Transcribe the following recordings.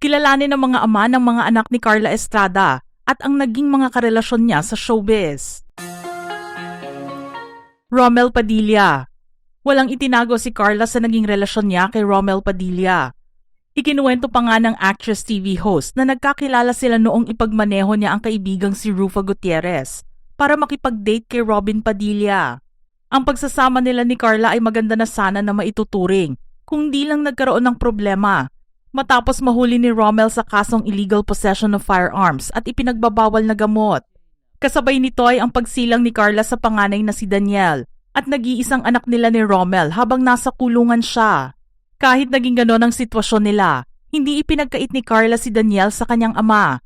Kilalanin ng mga ama ng mga anak ni Carla Estrada at ang naging mga karelasyon niya sa showbiz. Romel Padilla. Walang itinago si Carla sa naging relasyon niya kay Romel Padilla. Ikinuwento pa nga ng actress TV host na nagkakilala sila noong ipagmaneho niya ang kaibigang si Rufa Gutierrez para makipag-date kay Robin Padilla. Ang pagsasama nila ni Carla ay maganda na sana na maituturing kung di lang nagkaroon ng problema matapos mahuli ni Romel sa kasong illegal possession of firearms at ipinagbabawal na gamot. Kasabay nito ay ang pagsilang ni Carla sa panganay na si Daniel at nag-iisang anak nila ni Romel habang nasa kulungan siya. Kahit naging ganon ang sitwasyon nila, hindi ipinagkait ni Carla si Daniel sa kanyang ama.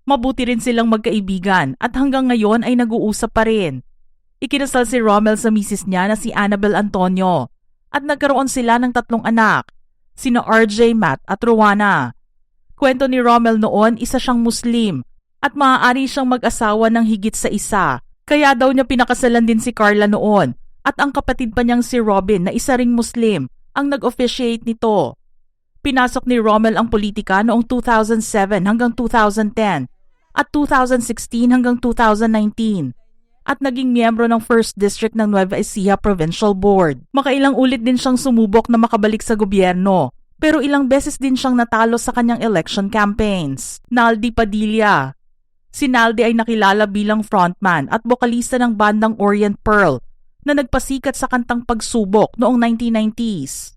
Mabuti rin silang magkaibigan at hanggang ngayon ay nag-uusap pa rin. Ikinasal si Romel sa misis niya na si Annabel Antonio at nagkaroon sila ng 3 anak, sina RJ, Matt at Rowana. Kwento ni Romel noon, isa siyang Muslim at maaari siyang mag-asawa ng higit sa isa. Kaya daw niya pinakasalan din si Carla noon at ang kapatid pa niyang si Robin na isa ring Muslim ang nag-officiate nito. Pinasok ni Romel ang politika noong 2007 hanggang 2010 at 2016 hanggang 2019 at naging miyembro ng 1st District ng Nueva Ecija Provincial Board. Makailang ulit din siyang sumubok na makabalik sa gobyerno pero ilang beses din siyang natalo sa kanyang election campaigns. Naldi Padilla. Si Naldi ay nakilala bilang frontman at bokalista ng bandang Orient Pearl na nagpasikat sa kantang Pagsubok noong 1990s.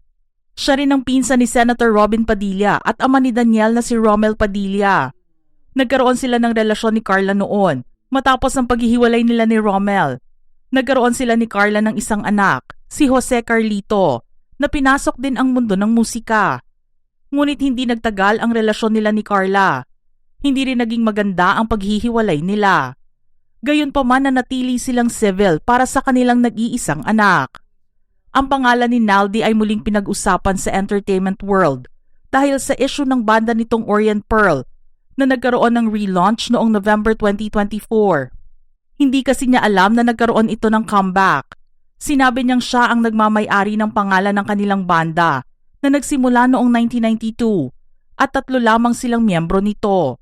Siya rin ang pinsan ni Senator Robin Padilla at ama ni Daniel na si Romel Padilla. Nagkaroon sila ng relasyon ni Carla noon matapos ang paghihiwalay nila ni Romel. Nagkaroon sila ni Carla ng isang anak, si Jose Carlito, na pinasok din ang mundo ng musika. Ngunit hindi nagtagal ang relasyon nila ni Carla. Hindi rin naging maganda ang paghihiwalay nila. Gayunpaman nanatili silang civil para sa kanilang nag-iisang anak. Ang pangalan ni Naldi ay muling pinag-usapan sa entertainment world dahil sa issue ng banda nitong Orient Pearl na nagkaroon ng relaunch noong November 2024. Hindi kasi niya alam na nagkaroon ito ng comeback. Sinabi niyang siya ang nagmamay-ari ng pangalan ng kanilang banda na nagsimula noong 1992 at 3 lamang silang miyembro nito.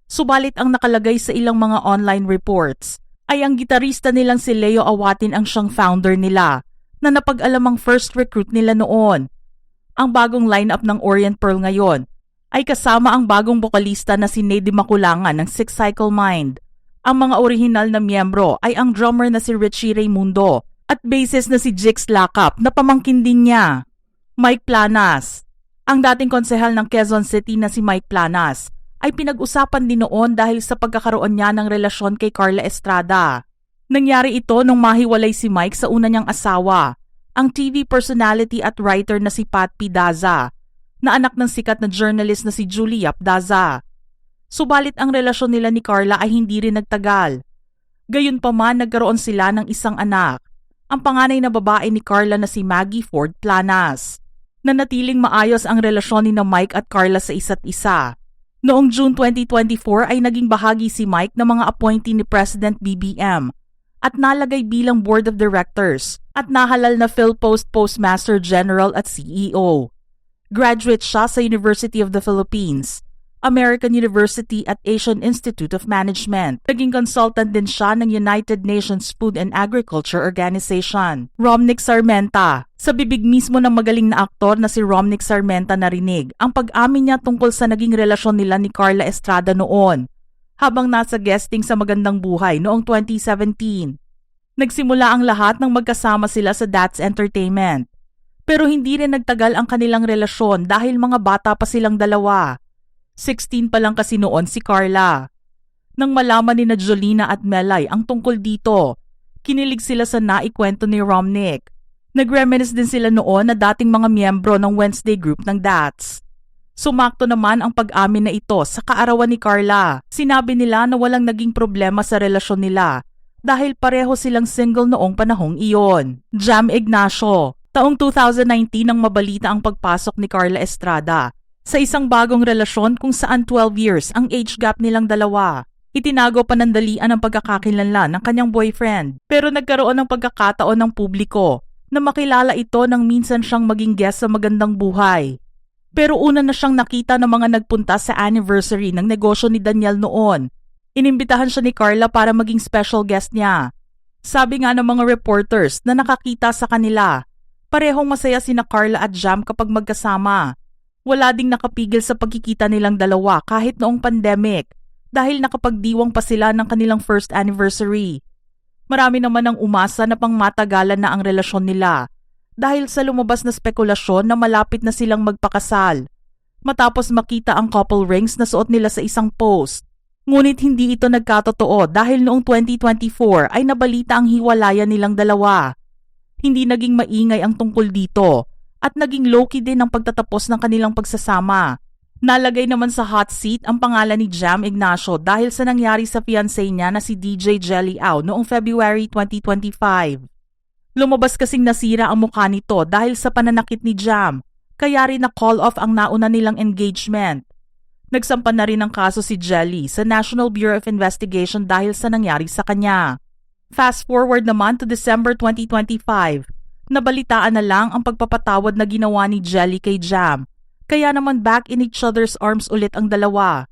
Subalit ang nakalagay sa ilang mga online reports ay ang gitarista nilang si Leo Awatin ang siyang founder nila na napag-alamang first recruit nila noon. Ang bagong lineup ng Orient Pearl ngayon ay kasama ang bagong bokalista na si Nady Maculangan ng Six Cycle Mind. Ang mga orihinal na miyembro ay ang drummer na si Richie Raimundo at bassist na si Jix Lakap na pamangkin din niya. Mike Planas. Ang dating konsehal ng Quezon City na si Mike Planas ay pinag-usapan din noon dahil sa pagkakaroon niya ng relasyon kay Carla Estrada. Nangyari ito nung mahiwalay si Mike sa una niyang asawa, ang TV personality at writer na si Pat P. Daza, na anak ng sikat na journalist na si Julie Yap Daza. Subalit ang relasyon nila ni Carla ay hindi rin nagtagal. Gayunpaman nagkaroon sila ng isang anak, ang panganay na babae ni Carla na si Maggie Ford Planas. Nanatiling maayos ang relasyon ni na Mike at Carla sa isa't isa. Noong June 2024 ay naging bahagi si Mike ng mga appointee ni President BBM at nalagay bilang Board of Directors at nahalal na PhilPost Postmaster General at CEO. Graduate siya sa University of the Philippines, American University at Asian Institute of Management. Naging consultant din siya ng United Nations Food and Agriculture Organization. Romnick Sarmenta. Sa bibig mismo ng magaling na aktor na si Romnick Sarmenta narinig ang pag-amin niya tungkol sa naging relasyon nila ni Carla Estrada noon habang nasa guesting sa Magandang Buhay noong 2017. Nagsimula ang lahat nang magkasama sila sa That's Entertainment. Pero hindi rin nagtagal ang kanilang relasyon dahil mga bata pa silang dalawa. 16 pa lang kasi noon si Carla. Nang malaman ni na Jolina at Melay ang tungkol dito, kinilig sila sa naikwento ni Romnick. Nag-reminisce din sila noon na dating mga miyembro ng Wednesday group ng That's. Sumakto naman ang pag-amin na ito sa kaarawan ni Carla. Sinabi nila na walang naging problema sa relasyon nila dahil pareho silang single noong panahong iyon. Jam Ignacio. Taong 2019 nang mabalita ang pagpasok ni Carla Estrada sa isang bagong relasyon kung saan 12 years ang age gap nilang dalawa. Itinago panandalian ang pagkakakilanlan ng kanyang boyfriend pero nagkaroon ng pagkakataon ng publiko na makilala ito nang minsan siyang maging guest sa Magandang Buhay. Pero una na siyang nakita ng mga nagpunta sa anniversary ng negosyo ni Daniel noon. Inimbitahan siya ni Carla para maging special guest niya. Sabi nga ng mga reporters na nakakita sa kanila, parehong masaya sina Carla at Jam kapag magkasama. Wala ding nakapigil sa pagkikita nilang dalawa kahit noong pandemic dahil nakapagdiwang pa sila ng kanilang first anniversary. Marami naman ang umasa na pangmatagalan na ang relasyon nila dahil sa lumabas na spekulasyon na malapit na silang magpakasal matapos makita ang couple rings na suot nila sa isang post. Ngunit hindi ito nagkatotoo dahil noong 2024 ay nabalita ang hiwalayan nilang dalawa. Hindi naging maingay ang tungkol dito at naging low-key din ang pagtatapos ng kanilang pagsasama. Nalagay naman sa hot seat ang pangalan ni Jam Ignacio dahil sa nangyari sa fiancé niya na si DJ Jelly Au noong February 2025. Lumabas kasing nasira ang mukha nito dahil sa pananakit ni Jam, kaya rin na-call off ang nauna nilang engagement. Nagsampa na rin ang kaso si Jelly sa National Bureau of Investigation dahil sa nangyari sa kanya. Fast forward naman to December 2025, nabalitaan na lang ang pagpapatawad na ginawa ni Jelly kay Jam, kaya naman back in each other's arms ulit ang dalawa.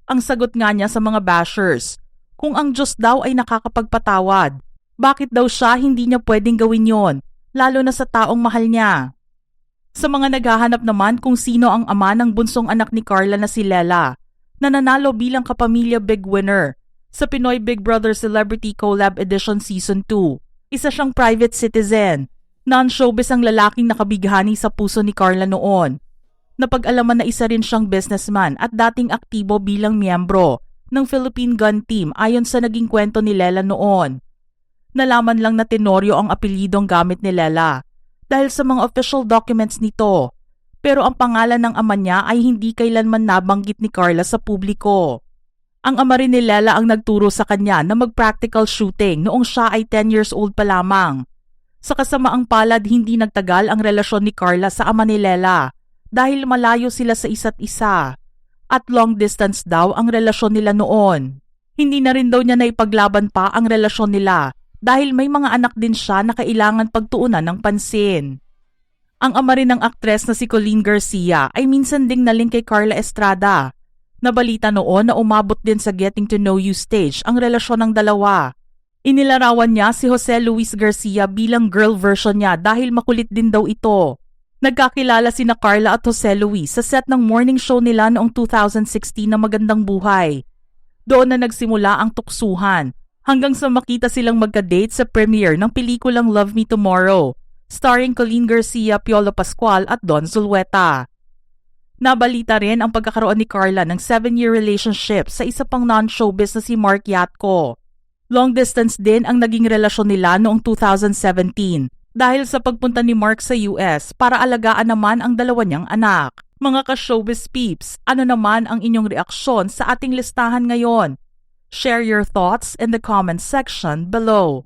Ang sagot nga niya sa mga bashers, kung ang Diyos daw ay nakakapagpatawad, bakit daw siya hindi niya pwedeng gawin yon, lalo na sa taong mahal niya? Sa mga naghahanap naman kung sino ang ama ng bunsong anak ni Carla na si Lela, na nanalo bilang kapamilya big winner sa Pinoy Big Brother Celebrity Collab Edition Season 2. Isa siyang private citizen, non-showbiz ang lalaking nakabighani sa puso ni Carla noon. Napag-alaman na isa rin siyang businessman at dating aktibo bilang miyembro ng Philippine Gun Team ayon sa naging kwento ni Lela noon. Nalaman lang na Tenorio ang apelyidong gamit ni Lela dahil sa mga official documents nito, pero ang pangalan ng ama niya ay hindi kailanman nabanggit ni Carla sa publiko. Ang ama rin ni Lela ang nagturo sa kanya na mag-practical shooting noong siya ay 10 years old pa lamang. Sa kasamaang palad, hindi nagtagal ang relasyon ni Carla sa ama ni Lela dahil malayo sila sa isa't isa at long distance daw ang relasyon nila noon. Hindi na rin daw niya naipaglaban pa ang relasyon nila dahil may mga anak din siya na kailangan pagtuunan ng pansin. Ang ama rin ng aktres na si Colleen Garcia ay minsan ding naling kay Carla Estrada. Nabalita noon na umabot din sa getting to know you stage ang relasyon ng dalawa. Inilarawan niya si Jose Luis Garcia bilang girl version niya dahil makulit din daw ito. Nagkakilala sina Carla at Jose Luis sa set ng morning show nila noong 2016 na Magandang Buhay. Doon na nagsimula ang tuksuhan hanggang sa makita silang magka-date sa premiere ng pelikulang Love Me Tomorrow, starring Colleen Garcia, Piolo Pascual at Don Zulueta. Nabalita rin ang pagkakaroon ni Carla ng 7-year relationship sa isa pang non-showbiz na si Mark Yatco. Long distance din ang naging relasyon nila noong 2017 dahil sa pagpunta ni Mark sa US para alagaan naman ang dalawa niyang anak. Mga ka-showbiz peeps, ano naman ang inyong reaksyon sa ating listahan ngayon? Share your thoughts in the comment section below.